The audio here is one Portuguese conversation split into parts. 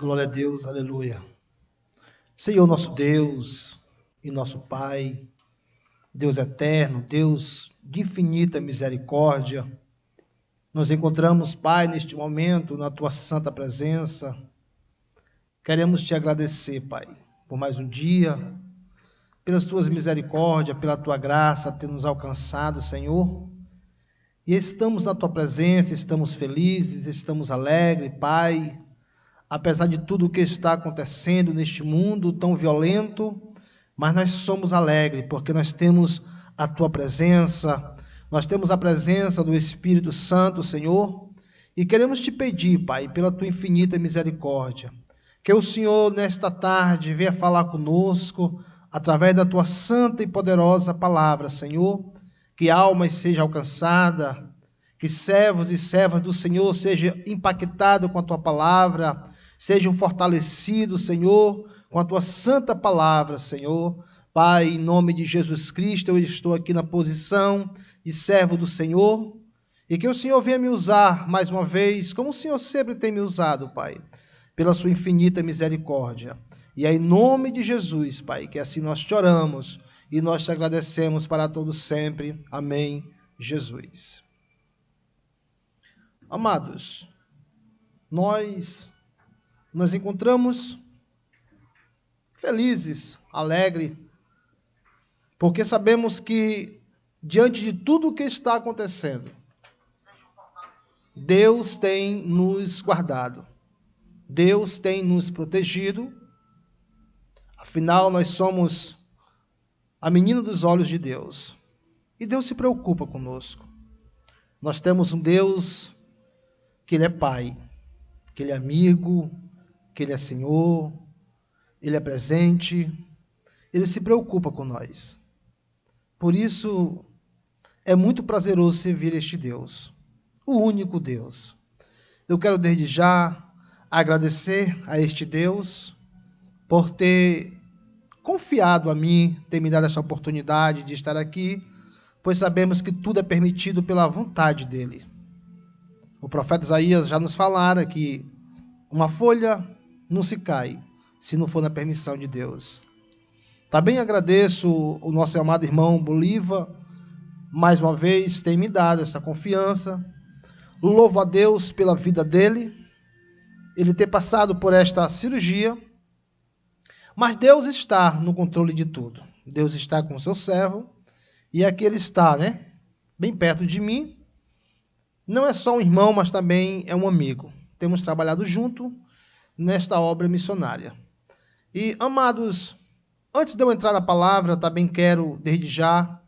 Glória a Deus, aleluia. Senhor nosso Deus e nosso Pai, Deus eterno, Deus de infinita misericórdia, nos encontramos, Pai, neste momento, na Tua santa presença. Queremos Te agradecer, Pai, por mais um dia, pelas Tuas misericórdias, pela Tua graça ter nos alcançado, Senhor. E estamos na Tua presença, estamos felizes, estamos alegres, Pai, apesar de tudo o que está acontecendo neste mundo tão violento, mas nós somos alegres, porque nós temos a Tua presença, nós temos a presença do Espírito Santo, Senhor, e queremos Te pedir, Pai, pela Tua infinita misericórdia, que o Senhor, nesta tarde, venha falar conosco, através da Tua santa e poderosa palavra, Senhor, que almas sejam alcançadas, que servos e servas do Senhor sejam impactados com a Tua palavra, sejam fortalecidos, Senhor, com a Tua santa palavra, Senhor. Pai, em nome de Jesus Cristo, eu estou aqui na posição de servo do Senhor, e que o Senhor venha me usar mais uma vez, como o Senhor sempre tem me usado, Pai, pela Sua infinita misericórdia. E é em nome de Jesus, Pai, que assim nós te oramos e nós te agradecemos para todos sempre. Amém, Jesus. Amados, nós nos encontramos felizes, alegres, porque sabemos que, diante de tudo o que está acontecendo, Deus tem nos guardado, Deus tem nos protegido, afinal nós somos a menina dos olhos de Deus, e Deus se preocupa conosco. Nós temos um Deus que Ele é Pai, que Ele é amigo, que Ele é Senhor, Ele é presente, Ele se preocupa com nós. Por isso, é muito prazeroso servir este Deus, o único Deus. Eu quero desde já agradecer a este Deus por ter confiado a mim, ter me dado essa oportunidade de estar aqui, pois sabemos que tudo é permitido pela vontade dEle. O profeta Isaías já nos falara que uma folha não se cai se não for na permissão de Deus. Também agradeço o nosso amado irmão Bolívar, mais uma vez tem me dado essa confiança. Louvo a Deus pela vida dele, ele ter passado por esta cirurgia, mas Deus está no controle de tudo. Deus está com o seu servo, e aqui ele está, bem perto de mim. Não é só um irmão, mas também é um amigo. Temos trabalhado junto nesta obra missionária. E, amados, antes de eu entrar na palavra, também quero, desde já,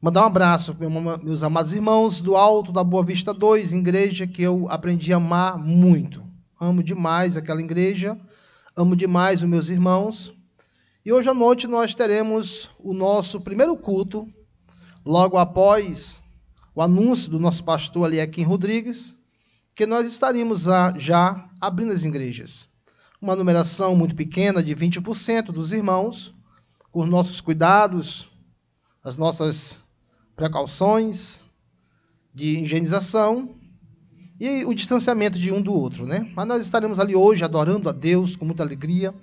mandar um abraço para meus amados irmãos do Alto da Boa Vista 2, igreja que eu aprendi a amar muito. Amo demais aquela igreja, amo demais os meus irmãos. E hoje à noite nós teremos o nosso primeiro culto, logo após o anúncio do nosso pastor Aliequim Rodrigues, que nós estaríamos já abrindo as igrejas. Uma numeração muito pequena, de 20% dos irmãos, com os nossos cuidados, as nossas precauções de higienização e o distanciamento de um do outro, Mas nós estaremos ali hoje adorando a Deus com muita alegria.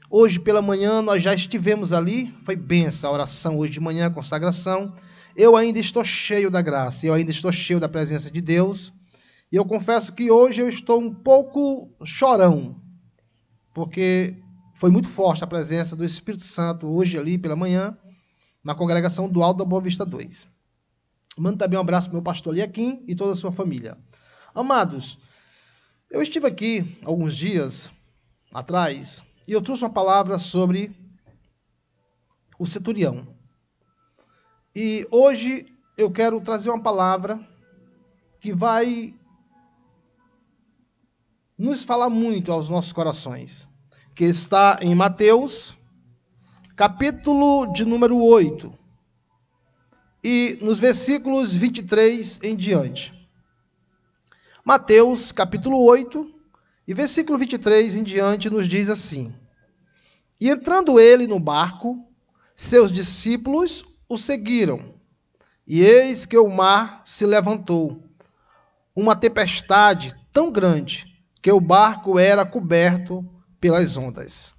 Hoje pela manhã nós já estivemos ali, foi benção a oração hoje de manhã, a consagração. Eu ainda estou cheio da graça, eu ainda estou cheio da presença de Deus. E eu confesso que hoje eu estou um pouco chorão, porque foi muito forte a presença do Espírito Santo hoje ali pela manhã, na congregação do Alto da Boa Vista 2. Mando também um abraço para o meu pastor Aliequim e toda a sua família. Amados, eu estive aqui alguns dias atrás e eu trouxe uma palavra sobre o centurião. E hoje eu quero trazer uma palavra que vai nos falar muito aos nossos corações, que está em Mateus, capítulo de número 8, e nos versículos 23 em diante. Mateus, capítulo 8, e versículo 23 em diante, nos diz assim: E entrando ele no barco, seus discípulos o seguiram, e eis que o mar se levantou, uma tempestade tão grande, que o barco era coberto pelas ondas.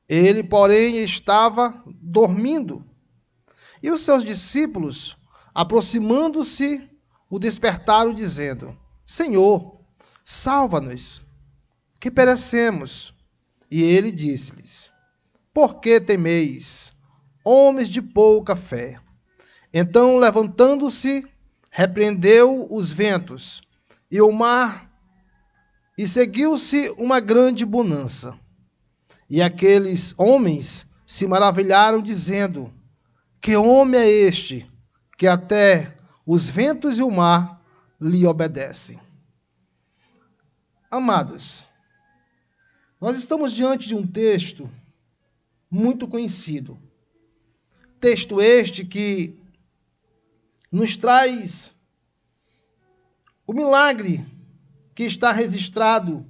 Ele, porém, estava dormindo. E os seus discípulos, aproximando-se, o despertaram, dizendo: Senhor, salva-nos, que perecemos. E ele disse-lhes: Por que temeis, homens de pouca fé? Então, levantando-se, repreendeu os ventos e o mar, e seguiu-se uma grande bonança. E aqueles homens se maravilharam, dizendo: Que homem é este, que até os ventos e o mar lhe obedecem? Amados, nós estamos diante de um texto muito conhecido. Texto este que nos traz o milagre que está registrado.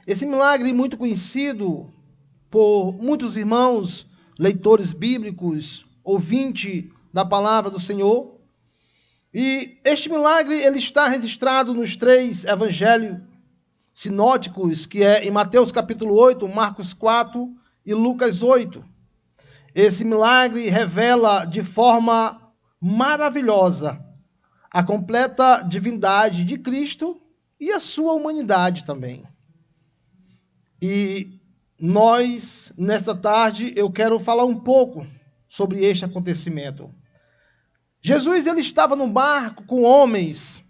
Esse milagre muito conhecido por muitos irmãos, leitores bíblicos, ouvinte da palavra do Senhor. E este milagre ele está registrado nos 3 evangelhos sinóticos, que é em Mateus capítulo 8, Marcos 4 e Lucas 8. Esse milagre revela de forma maravilhosa a completa divindade de Cristo e a sua humanidade também. E nós, nesta tarde, eu quero falar um pouco sobre este acontecimento. Jesus ele estava num barco com homens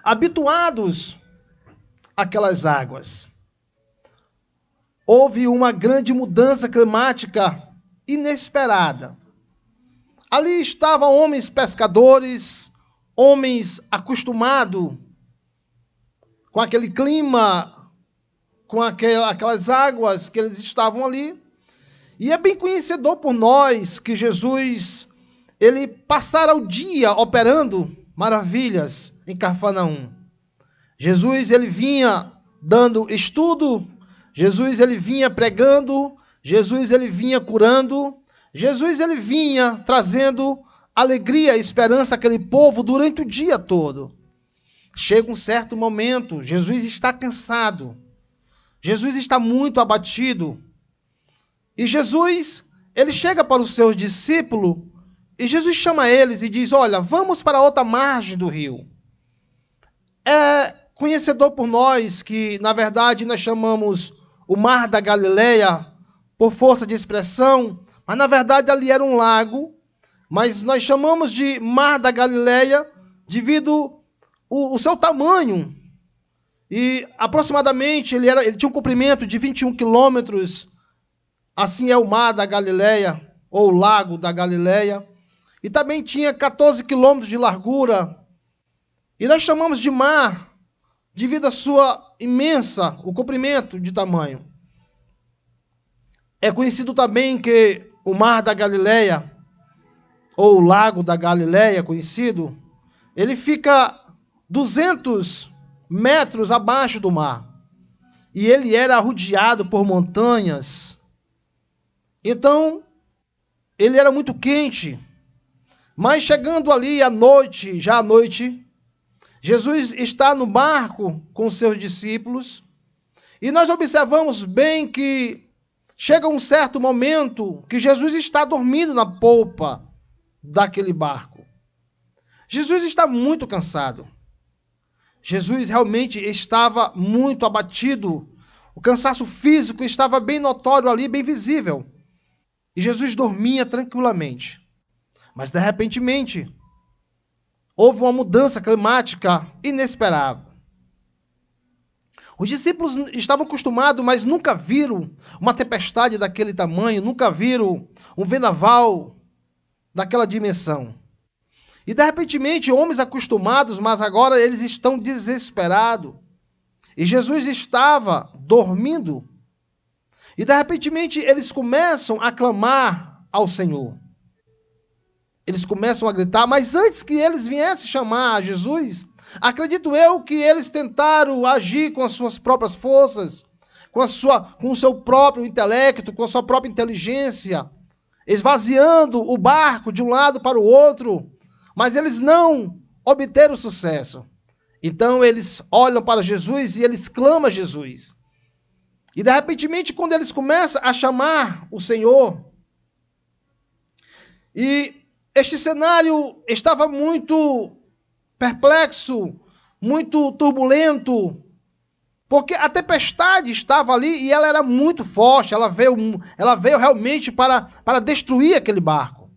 habituados àquelas águas. Houve uma grande mudança climática inesperada. Ali estavam homens pescadores, homens acostumados com aquele clima, com aquelas águas que eles estavam ali. E é bem conhecedor por nós que Jesus, ele passara o dia operando maravilhas em Cafarnaum. Jesus, ele vinha dando estudo, Jesus, ele vinha pregando, Jesus, ele vinha curando, Jesus, ele vinha trazendo alegria e esperança àquele povo durante o dia todo. Chega um certo momento, Jesus está cansado, Jesus está muito abatido, e Jesus, ele chega para os seus discípulos, e Jesus chama eles e diz: olha, vamos para a outra margem do rio. É conhecedor por nós que, na verdade, nós chamamos o Mar da Galileia por força de expressão, mas na verdade ali era um lago, mas nós chamamos de Mar da Galileia devido o seu tamanho. E aproximadamente ele tinha um comprimento de 21 quilômetros, assim é o Mar da Galileia, ou Lago da Galileia, e também tinha 14 quilômetros de largura. E nós chamamos de mar devido à sua imensa, o comprimento de tamanho. É conhecido também que o Mar da Galileia, ou o Lago da Galileia, conhecido, ele fica 200 metros abaixo do mar. E ele era rodeado por montanhas. Então, ele era muito quente. Mas chegando ali à noite, já à noite, Jesus está no barco com seus discípulos. E nós observamos bem que chega um certo momento que Jesus está dormindo na polpa daquele barco. Jesus está muito cansado. Jesus realmente estava muito abatido. O cansaço físico estava bem notório ali, bem visível. E Jesus dormia tranquilamente. Mas, de repente, houve uma mudança climática inesperada. Os discípulos estavam acostumados, mas nunca viram uma tempestade daquele tamanho, nunca viram um vendaval daquela dimensão. E, de repente, homens acostumados, mas agora eles estão desesperados. E Jesus estava dormindo. E, de repente, eles começam a clamar ao Senhor. Eles começam a gritar, mas antes que eles viessem chamar a Jesus, acredito eu que eles tentaram agir com as suas próprias forças, com o seu próprio intelecto, com a sua própria inteligência, esvaziando o barco de um lado para o outro, mas eles não obteram sucesso. Então eles olham para Jesus e eles clamam a Jesus. E de repente, quando eles começam a chamar o Senhor, e este cenário estava muito perplexo, muito turbulento, porque a tempestade estava ali e ela era muito forte, ela veio realmente para destruir aquele barco.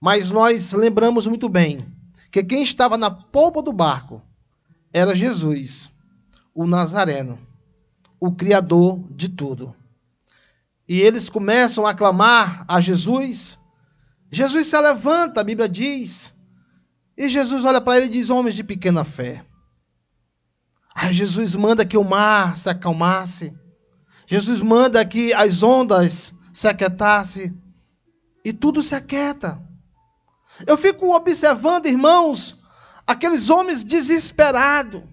Mas nós lembramos muito bem que quem estava na polpa do barco era Jesus, o Nazareno, o Criador de tudo. E eles começam a clamar a Jesus. Jesus se levanta, a Bíblia diz, e Jesus olha para ele e diz: homens de pequena fé. Aí Jesus manda que o mar se acalmasse. Jesus manda que as ondas se aquietassem. E tudo se aquieta. Eu fico observando, irmãos, aqueles homens desesperados.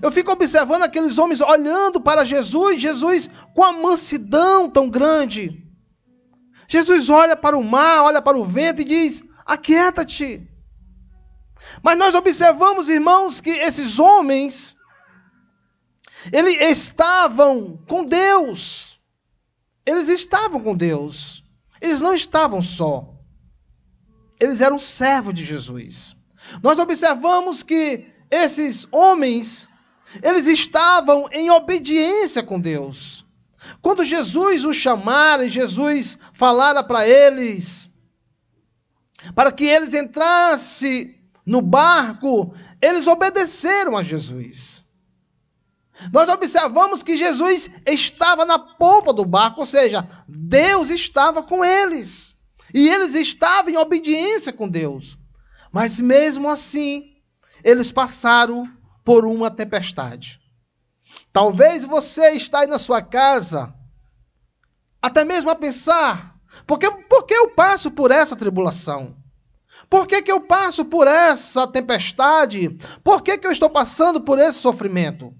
Eu fico observando aqueles homens olhando para Jesus, Jesus com a mansidão tão grande. Jesus olha para o mar, olha para o vento e diz: aquieta-te. Mas nós observamos, irmãos, que esses homens, eles estavam com Deus. Eles estavam com Deus. Eles não estavam só. Eles eram servos de Jesus. Nós observamos que esses homens, eles estavam em obediência com Deus. Quando Jesus os chamara e Jesus falara para eles, para que eles entrassem no barco, eles obedeceram a Jesus. Nós observamos que Jesus estava na polpa do barco, ou seja, Deus estava com eles. E eles estavam em obediência com Deus. Mas mesmo assim, eles passaram por uma tempestade. Talvez você está aí na sua casa, até mesmo a pensar: por que eu passo por essa tribulação? Por que eu passo por essa tempestade? Por que eu estou passando por esse sofrimento?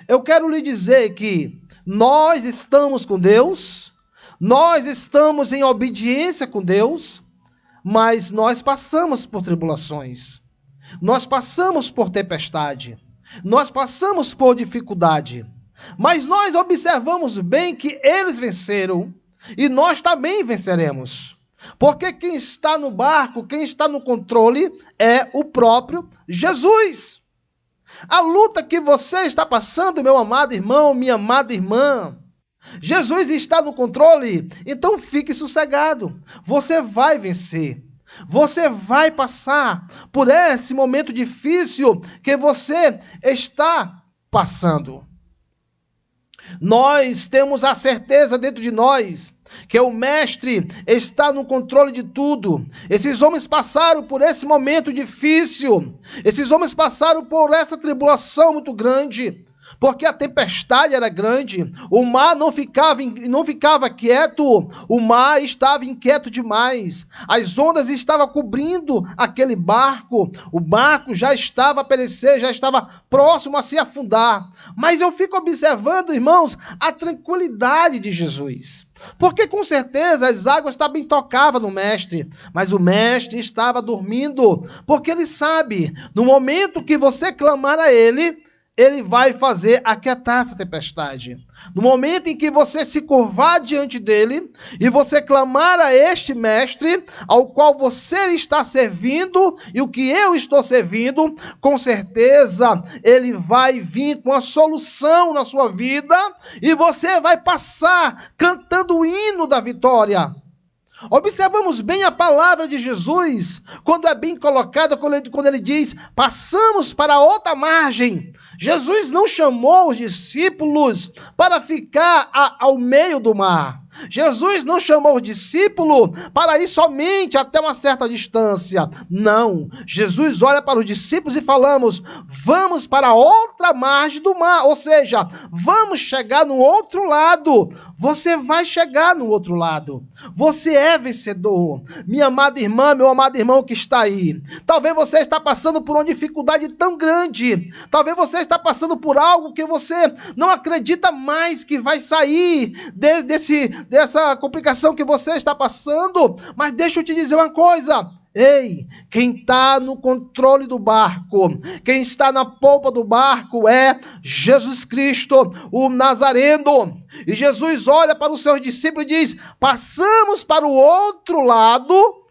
Eu quero lhe dizer que nós estamos com Deus, nós estamos em obediência com Deus, mas nós passamos por tribulações, nós passamos por tempestade, nós passamos por dificuldade, mas nós observamos bem que eles venceram e nós também venceremos. Porque quem está no barco, quem está no controle é o próprio Jesus. A luta que você está passando, meu amado irmão, minha amada irmã, Jesus está no controle, então fique sossegado. Você vai vencer. Você vai passar por esse momento difícil que você está passando. Nós temos a certeza dentro de nós que o Mestre está no controle de tudo. Esses homens passaram por esse momento difícil. Esses homens passaram por essa tribulação muito grande, porque a tempestade era grande. O mar não ficava quieto. O mar estava inquieto demais. As ondas estavam cobrindo aquele barco. O barco já estava a perecer, já estava próximo a se afundar. Mas eu fico observando, irmãos, a tranquilidade de Jesus. Porque com certeza as águas também tocavam no mestre, mas o mestre estava dormindo, porque ele sabe, no momento que você clamar a ele, ele vai fazer aquietar essa tempestade. No momento em que você se curvar diante dele e você clamar a este mestre, ao qual você está servindo e o que eu estou servindo, com certeza ele vai vir com a solução na sua vida e você vai passar cantando o hino da vitória. Observamos bem a palavra de Jesus, quando é bem colocada, quando ele diz: passamos para outra margem. Jesus não chamou os discípulos para ficar ao meio do mar. Jesus não chamou o discípulo para ir somente até uma certa distância. Não. Jesus olha para os discípulos e falamos: vamos para outra margem do mar. Ou seja, vamos chegar no outro lado. Você vai chegar no outro lado. Você é vencedor. Minha amada irmã, meu amado irmão que está aí. Talvez você está passando por uma dificuldade tão grande. Talvez você está passando por algo que você não acredita mais que vai sair dessa complicação que você está passando. Mas deixa eu te dizer uma coisa. Ei, quem está no controle do barco, quem está na polpa do barco é Jesus Cristo, o Nazareno. E Jesus olha para os seus discípulos e diz: passamos para o outro lado,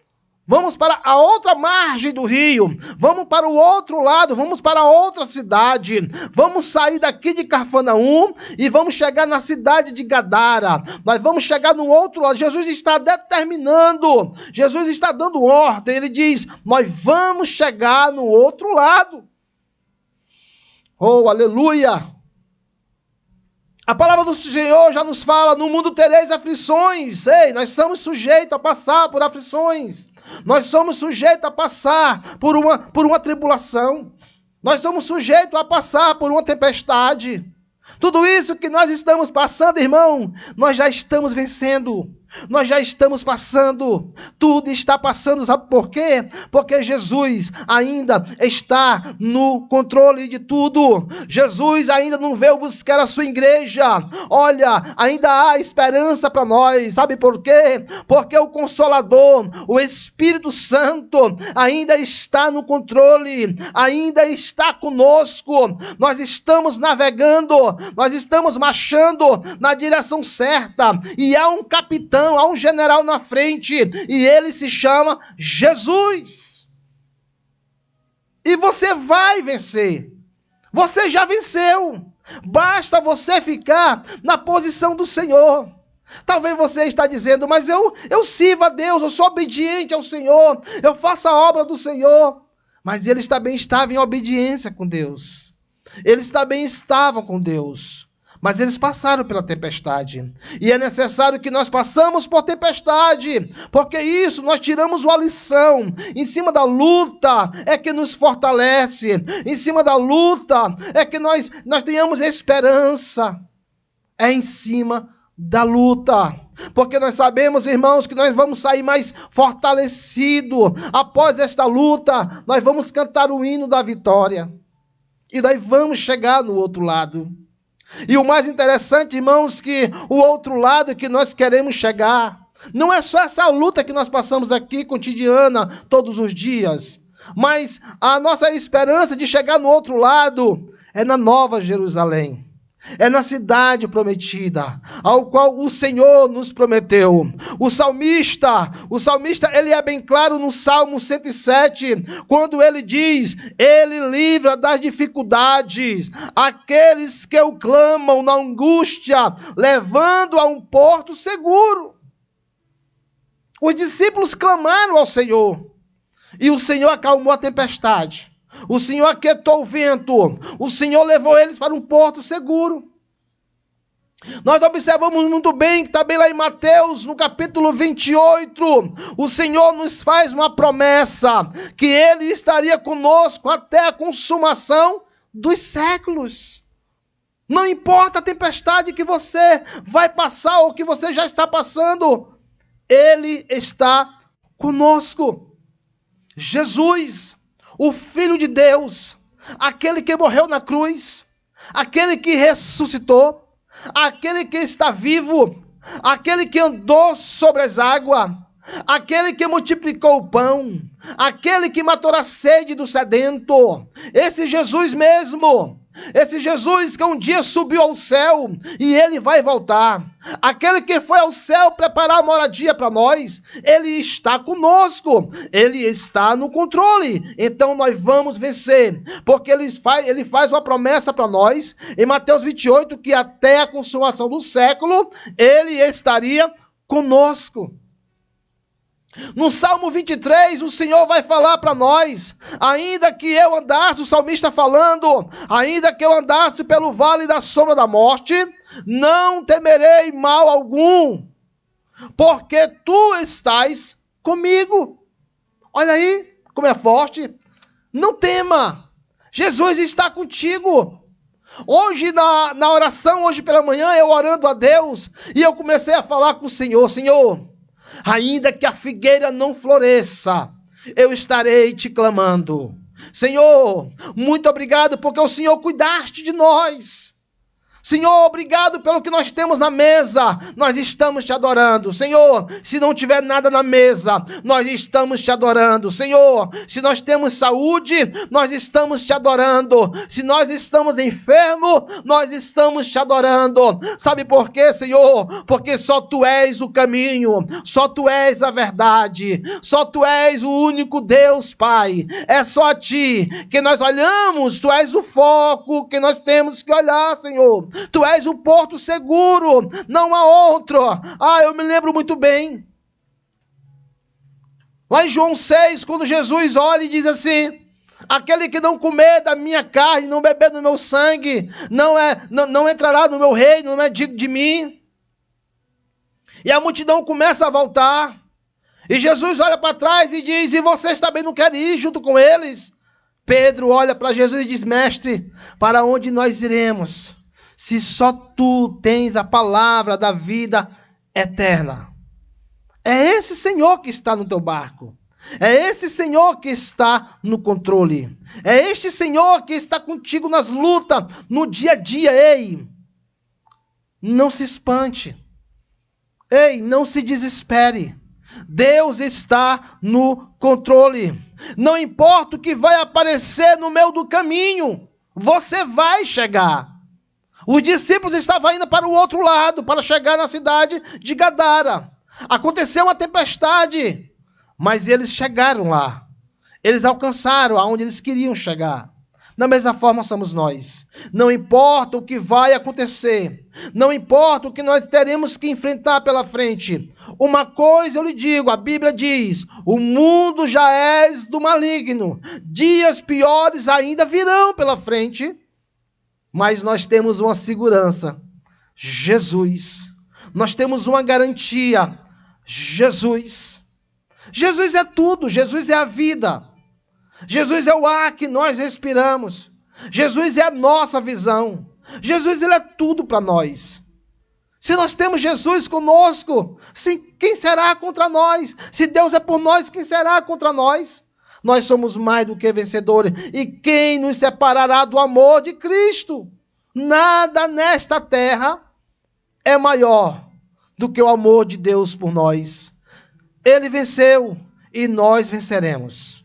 vamos para a outra margem do rio, vamos para o outro lado, vamos para outra cidade, vamos sair daqui de Cafarnaum e vamos chegar na cidade de Gadara, nós vamos chegar no outro lado. Jesus está determinando, Jesus está dando ordem, ele diz: nós vamos chegar no outro lado. Oh, aleluia! A palavra do Senhor já nos fala: no mundo tereis aflições. Ei, nós somos sujeitos a passar por aflições. Nós somos sujeitos a passar por uma tribulação. Nós somos sujeitos a passar por uma tempestade. Tudo isso que nós estamos passando, irmão, nós já estamos vencendo. Nós já estamos passando. Tudo está passando, sabe por quê? Porque Jesus ainda está no controle de tudo. Jesus ainda não veio buscar a sua igreja. Olha, ainda há esperança para nós. Sabe por quê? Porque o Consolador, o Espírito Santo, ainda está no controle, ainda está conosco. Nós estamos navegando, nós estamos marchando na direção certa. E há um capitão, há um general na frente, e ele se chama Jesus. E você vai vencer. Você já venceu. Basta você ficar na posição do Senhor. Talvez você está dizendo: mas eu sirvo a Deus, eu sou obediente ao Senhor, eu faço a obra do Senhor. Mas eles também estavam em obediência com Deus. Eles também estavam com Deus. Mas eles passaram pela tempestade. E é necessário que nós passamos por tempestade. Porque isso, nós tiramos uma lição. Em cima da luta é que nos fortalece. Em cima da luta é que nós tenhamos esperança. É em cima da luta. Porque nós sabemos, irmãos, que nós vamos sair mais fortalecidos. Após esta luta, nós vamos cantar o hino da vitória. E nós vamos chegar no outro lado. E o mais interessante, irmãos, que o outro lado que nós queremos chegar, não é só essa luta que nós passamos aqui, cotidiana, todos os dias, mas a nossa esperança de chegar no outro lado é na Nova Jerusalém. É na cidade prometida, ao qual o Senhor nos prometeu. O salmista, ele é bem claro no Salmo 107, quando ele diz: ele livra das dificuldades aqueles que o clamam na angústia, levando a um porto seguro. Os discípulos clamaram ao Senhor, e o Senhor acalmou a tempestade. O Senhor aquietou o vento. O Senhor levou eles para um porto seguro. Nós observamos muito bem, que está bem lá em Mateus, no capítulo 28, o Senhor nos faz uma promessa, que Ele estaria conosco até a consumação dos séculos. Não importa a tempestade que você vai passar, ou que você já está passando, Ele está conosco. Jesus, o Filho de Deus, aquele que morreu na cruz, aquele que ressuscitou, aquele que está vivo, aquele que andou sobre as águas, aquele que multiplicou o pão, aquele que matou a sede do sedento, esse Jesus mesmo, esse Jesus que um dia subiu ao céu e ele vai voltar, aquele que foi ao céu preparar a moradia para nós, ele está conosco, ele está no controle. Então nós vamos vencer, porque ele faz uma promessa para nós em Mateus 28, que até a consumação do século ele estaria conosco. No Salmo 23, o Senhor vai falar para nós: ainda que eu andasse, o salmista falando, ainda que eu andasse pelo vale da sombra da morte, não temerei mal algum, porque tu estás comigo. Olha aí como é forte. Não tema, Jesus está contigo. Hoje na oração, hoje pela manhã, eu orando a Deus, e eu comecei a falar com o Senhor: Senhor, ainda que a figueira não floresça, eu estarei te clamando. Senhor, muito obrigado, porque o Senhor cuidaste de nós. Senhor, obrigado pelo que nós temos na mesa, nós estamos te adorando. Senhor, se não tiver nada na mesa, nós estamos te adorando. Senhor, se nós temos saúde, nós estamos te adorando. Se nós estamos enfermos, nós estamos te adorando. Sabe por quê, Senhor? Porque só Tu és o caminho, só Tu és a verdade, só Tu és o único Deus, Pai. É só a Ti que nós olhamos, Tu és o foco que nós temos que olhar, Senhor. Tu és o porto seguro, não há outro. Eu me lembro muito bem. Lá em João 6, quando Jesus olha e diz assim: aquele que não comer da minha carne, não beber do meu sangue, não entrará no meu reino, não é digno de mim. E a multidão começa a voltar. E Jesus olha para trás e diz: e vocês também não querem ir junto com eles? Pedro olha para Jesus e diz: mestre, para onde nós iremos, se só Tu tens a palavra da vida eterna? É esse Senhor que está no teu barco. É esse Senhor que está no controle. É este Senhor que está contigo nas lutas, no dia a dia. Ei, não se espante. Ei, não se desespere. Deus está no controle. Não importa o que vai aparecer no meio do caminho, você vai chegar. Os discípulos estavam indo para o outro lado, para chegar na cidade de Gadara. Aconteceu uma tempestade, mas eles chegaram lá. Eles alcançaram aonde eles queriam chegar. Da mesma forma somos nós. Não importa o que vai acontecer, não importa o que nós teremos que enfrentar pela frente. Uma coisa eu lhe digo, a Bíblia diz: o mundo já é do maligno. Dias piores ainda virão pela frente. Mas nós temos uma segurança, Jesus. Nós temos uma garantia, Jesus. Jesus é tudo, Jesus é a vida. Jesus é o ar que nós respiramos. Jesus é a nossa visão. Jesus, Ele é tudo para nós. Se nós temos Jesus conosco, quem será contra nós? Se Deus é por nós, quem será contra nós? Nós somos mais do que vencedores. E quem nos separará do amor de Cristo? Nada nesta terra é maior do que o amor de Deus por nós. Ele venceu e nós venceremos.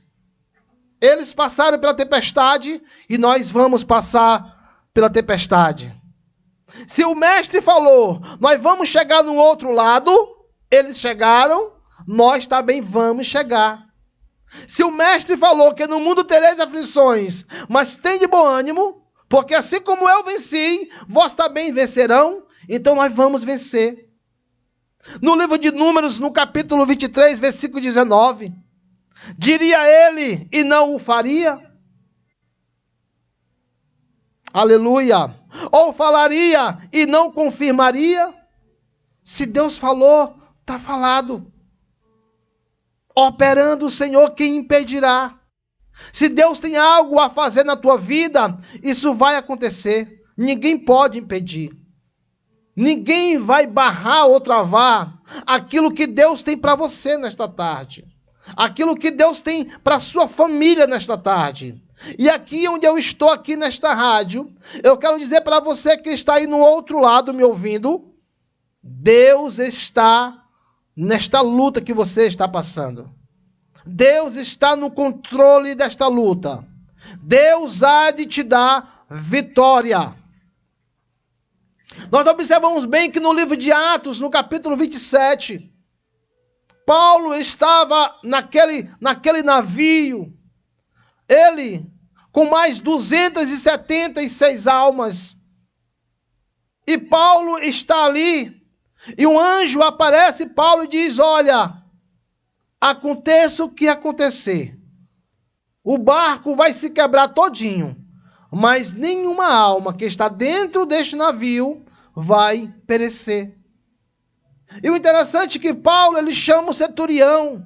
Eles passaram pela tempestade e nós vamos passar pela tempestade. Se o mestre falou, nós vamos chegar no outro lado, eles chegaram, nós também vamos chegar. Se o mestre falou que no mundo tereis aflições, mas tem de bom ânimo, porque assim como eu venci, vós também vencerão, então nós vamos vencer. No livro de Números, no capítulo 23, versículo 19, diria ele e não o faria? Aleluia! Ou falaria e não confirmaria? Se Deus falou, está falado. Operando o Senhor, quem impedirá? Se Deus tem algo a fazer na tua vida, isso vai acontecer. Ninguém pode impedir. Ninguém vai barrar ou travar aquilo que Deus tem para você nesta tarde. Aquilo que Deus tem para a sua família nesta tarde. E aqui onde eu estou, aqui nesta rádio, eu quero dizer para você que está aí no outro lado me ouvindo, Deus está nesta luta que você está passando. Deus está no controle desta luta. Deus há de te dar vitória. Nós observamos bem que no livro de Atos, no capítulo 27, Paulo estava naquele navio, ele com mais 276 almas. E Paulo está ali, e um anjo aparece, Paulo e diz: olha, aconteça o que acontecer, o barco vai se quebrar todinho, mas nenhuma alma que está dentro deste navio vai perecer. E o interessante é que Paulo, ele chama o centurião,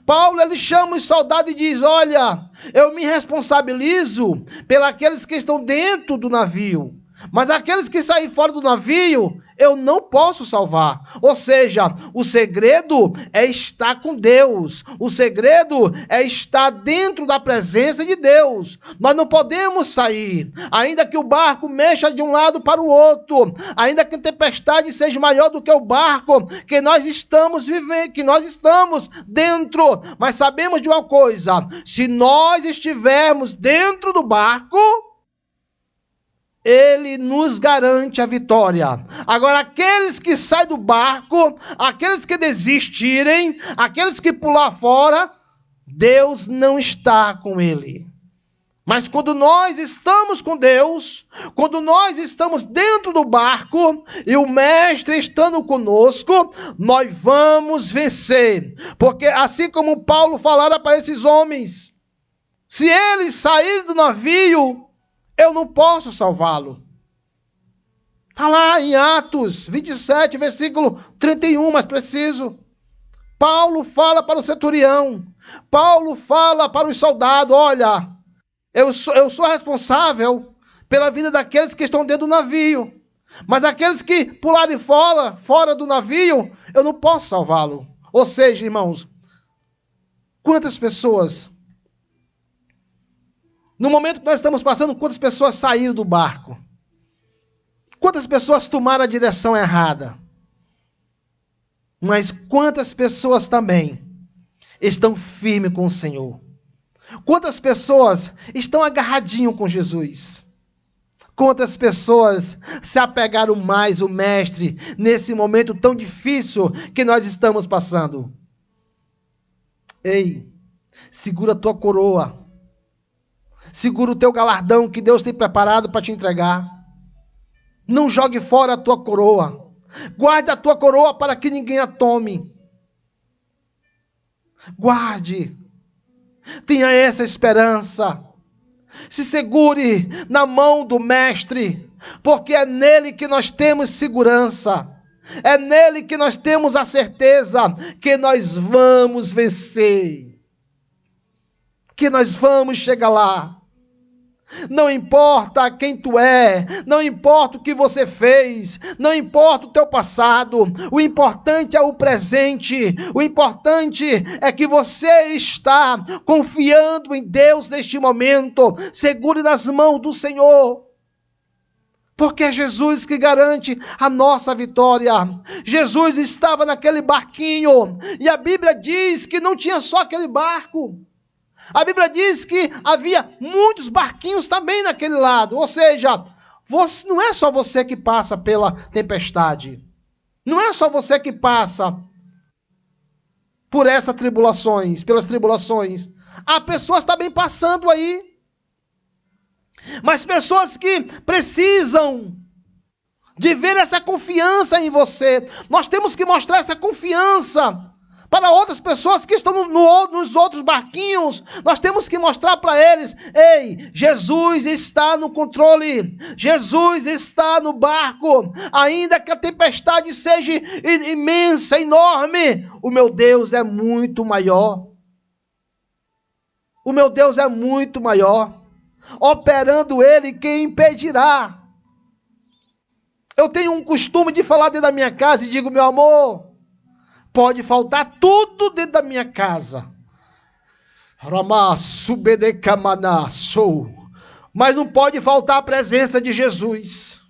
Paulo, ele chama os soldados e diz: olha, eu me responsabilizo pelos que estão dentro do navio, Mas aqueles que saírem fora do navio, eu não posso salvar. Ou seja, o segredo é estar com Deus. O segredo é estar dentro da presença de Deus. Nós não podemos sair. Ainda que o barco mexa de um lado para o outro, ainda que a tempestade seja maior do que o barco que nós estamos vivendo, que nós estamos dentro. Mas sabemos de uma coisa: se nós estivermos dentro do barco, Ele nos garante a vitória. Agora, aqueles que saem do barco, aqueles que desistirem, aqueles que pular fora, Deus não está com ele. Mas quando nós estamos com Deus, quando nós estamos dentro do barco e o Mestre estando conosco, nós vamos vencer. Porque assim como Paulo falara para esses homens, se eles saírem do navio, eu não posso salvá-lo. Está lá em Atos 27, versículo 31, mais preciso. Paulo fala para o centurião. Paulo fala para os soldados: olha, eu sou responsável pela vida daqueles que estão dentro do navio. Mas aqueles que pularem fora do navio, eu não posso salvá-lo. Ou seja, irmãos, quantas pessoas... No momento que nós estamos passando, quantas pessoas saíram do barco? Quantas pessoas tomaram a direção errada? Mas quantas pessoas também estão firmes com o Senhor? Quantas pessoas estão agarradinho com Jesus? Quantas pessoas se apegaram mais ao Mestre nesse momento tão difícil que nós estamos passando? Ei, segura a tua coroa. Segura o teu galardão que Deus tem preparado para te entregar. Não jogue fora a tua coroa. Guarde a tua coroa para que ninguém a tome. Guarde. Tenha essa esperança. Se segure na mão do Mestre, porque é nele que nós temos segurança. É nele que nós temos a certeza que nós vamos vencer. Que nós vamos chegar lá. Não importa quem tu é, não importa o que você fez, não importa o teu passado, o importante é o presente, o importante é que você está confiando em Deus neste momento. Segure nas mãos do Senhor, porque é Jesus que garante a nossa vitória. Jesus estava naquele barquinho, e a Bíblia diz que não tinha só aquele barco. A Bíblia diz que havia muitos barquinhos também naquele lado. Ou seja, não é só você que passa pela tempestade. Não é só você que passa por essas tribulações, pelas tribulações. Há pessoas também passando aí. Mas pessoas que precisam de ver essa confiança em você. Nós temos que mostrar essa confiança para outras pessoas que estão nos outros barquinhos. Nós temos que mostrar para eles: ei, Jesus está no controle, Jesus está no barco, ainda que a tempestade seja imensa, enorme, o meu Deus é muito maior. O meu Deus é muito maior. Operando Ele, quem impedirá? Eu tenho um costume de falar dentro da minha casa e digo: meu amor, pode faltar tudo dentro da minha casa, mas não pode faltar a presença de Jesus.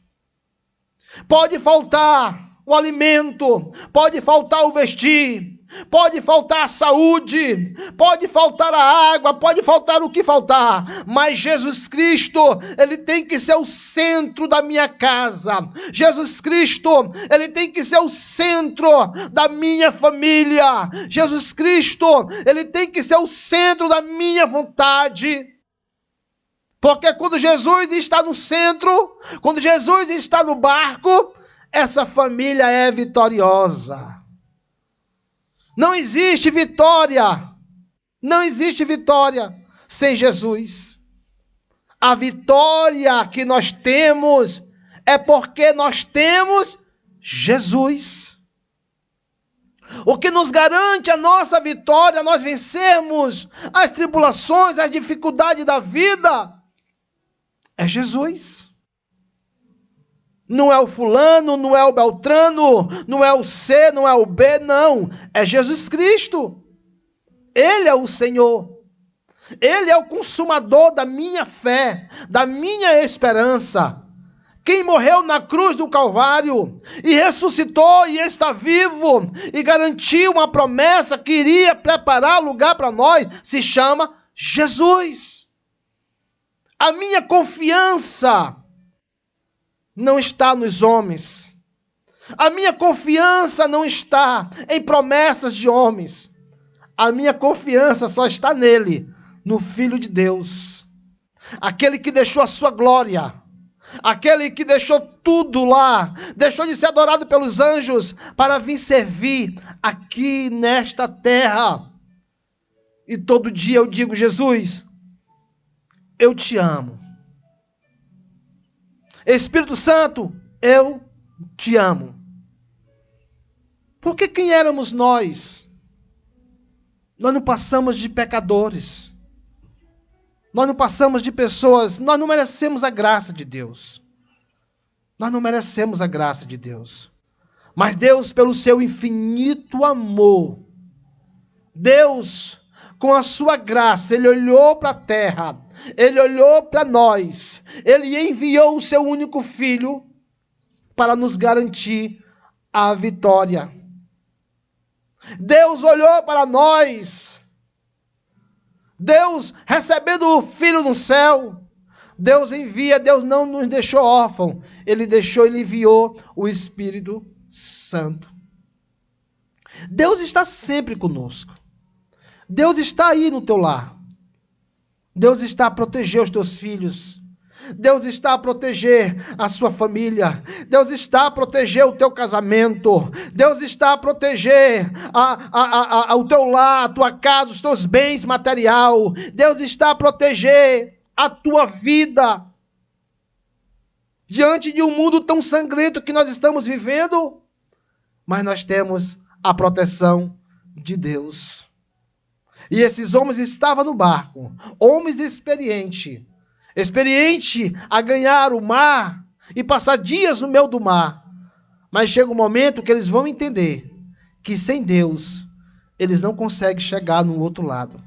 Pode faltar o alimento, pode faltar o vestir, pode faltar a saúde, pode faltar a água, pode faltar o que faltar, mas Jesus Cristo, Ele tem que ser o centro da minha casa. Jesus Cristo, Ele tem que ser o centro da minha família. Jesus Cristo, Ele tem que ser o centro da minha vontade. Porque quando Jesus está no centro, quando Jesus está no barco, essa família é vitoriosa. Não existe vitória sem Jesus. A vitória que nós temos é porque nós temos Jesus. O que nos garante a nossa vitória, nós vencermos as tribulações, as dificuldades da vida, é Jesus. Não é o fulano, não é o Beltrano, não é o C, não é o B, não. É Jesus Cristo. Ele é o Senhor. Ele é o consumador da minha fé, da minha esperança. Quem morreu na cruz do Calvário e ressuscitou e está vivo e garantiu uma promessa que iria preparar lugar para nós, se chama Jesus. A minha confiança não está nos homens. A minha confiança não está em promessas de homens. A minha confiança só está nele, no Filho de Deus. Aquele que deixou a sua glória, aquele que deixou tudo lá, deixou de ser adorado pelos anjos para vir servir aqui nesta terra. E todo dia eu digo: Jesus, eu te amo. Espírito Santo, eu te amo. Porque quem éramos nós? Nós não passamos de pecadores. Nós não passamos de pessoas, nós não merecemos a graça de Deus. Nós não merecemos a graça de Deus. Mas Deus, pelo seu infinito amor, Deus, com a sua graça, Ele olhou para a terra, Ele olhou para nós, Ele enviou o seu único Filho para nos garantir a vitória. Deus olhou para nós, Deus recebendo o Filho no céu, Deus envia, Deus não nos deixou órfãos, Ele enviou o Espírito Santo. Deus está sempre conosco. Deus está aí no teu lar. Deus está a proteger os teus filhos. Deus está a proteger a sua família. Deus está a proteger o teu casamento. Deus está a proteger o teu lar, a tua casa, os teus bens material. Deus está a proteger a tua vida. Diante de um mundo tão sangrento que nós estamos vivendo, mas nós temos a proteção de Deus. E esses homens estavam no barco, homens experientes a ganhar o mar e passar dias no meio do mar. Mas chega um momento que eles vão entender que sem Deus, eles não conseguem chegar no outro lado.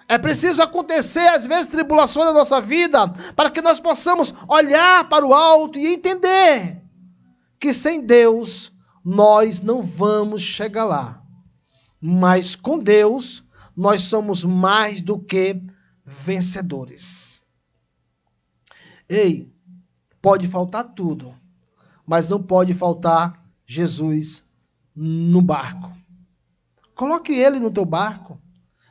É preciso acontecer, às vezes, tribulações na nossa vida, para que nós possamos olhar para o alto e entender que sem Deus, nós não vamos chegar lá. Mas com Deus, nós somos mais do que vencedores. Ei, pode faltar tudo, mas não pode faltar Jesus no barco. Coloque Ele no teu barco.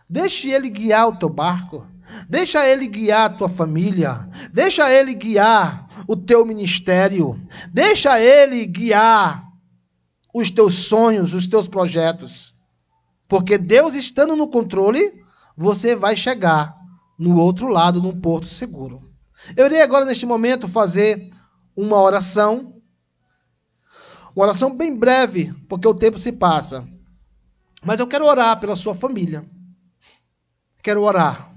Deixe Ele guiar o teu barco. Deixa Ele guiar a tua família. Deixa Ele guiar o teu ministério. Deixa Ele guiar os teus sonhos, os teus projetos. Porque Deus estando no controle, você vai chegar no outro lado, num porto seguro. Eu irei agora, neste momento, fazer uma oração bem breve, porque o tempo se passa. Mas eu quero orar pela sua família. Quero orar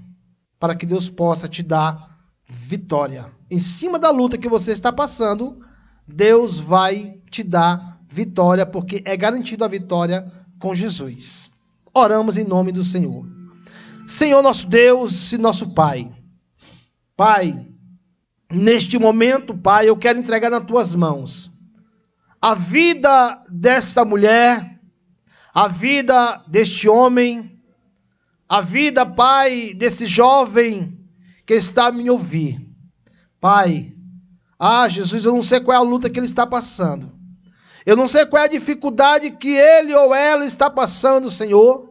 para que Deus possa te dar vitória. Em cima da luta que você está passando, Deus vai te dar vitória, porque é garantido a vitória com Jesus. Oramos em nome do Senhor. Senhor nosso Deus e nosso Pai. Pai, neste momento, Pai, eu quero entregar nas tuas mãos a vida desta mulher, a vida deste homem, a vida, Pai, desse jovem que está a me ouvir. Pai, Jesus, eu não sei qual é a luta que ele está passando. Eu não sei qual é a dificuldade que ele ou ela está passando, Senhor.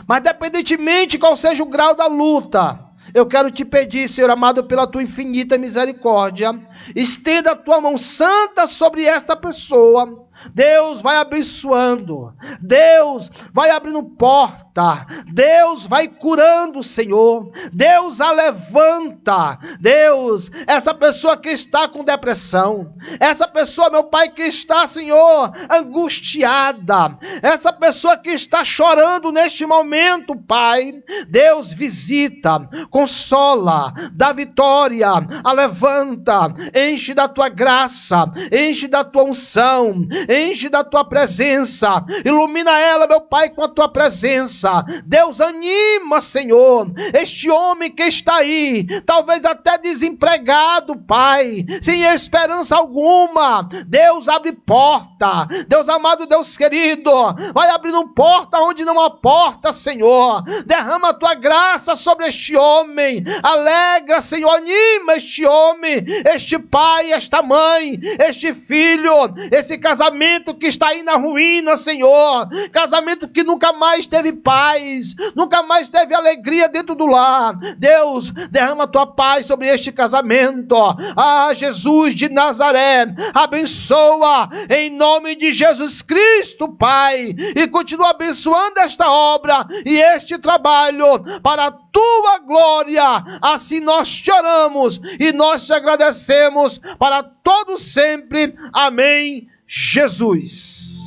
Mas independentemente qual seja o grau da luta, eu quero te pedir, Senhor amado, pela tua infinita misericórdia, estenda a tua mão santa sobre esta pessoa, Deus vai abençoando, Deus vai abrindo porta, Deus vai curando, Senhor, Deus a levanta, Deus, essa pessoa que está com depressão, essa pessoa, meu Pai, que está, Senhor, angustiada, essa pessoa que está chorando neste momento, Pai, Deus visita, consola, dá vitória, a levanta, enche da tua graça, enche da tua unção, enche da tua presença, ilumina ela, meu Pai, com a tua presença. Deus, anima, Senhor, este homem que está aí, talvez até desempregado, Pai, sem esperança alguma. Deus, abre porta, Deus amado, Deus querido, vai abrindo porta onde não há porta, Senhor, derrama a tua graça sobre este homem, alegra, Senhor, anima este homem, este pai, esta mãe, este filho, esse casamento que está aí na ruína, Senhor, casamento que nunca mais teve paz, nunca mais teve alegria dentro do lar. Deus, derrama a tua paz sobre este casamento. Ah, Jesus de Nazaré, abençoa em nome de Jesus Cristo, Pai, e continua abençoando esta obra e este trabalho para a tua glória. Assim nós te oramos e nós te agradecemos para todos sempre. Amém, Jesus.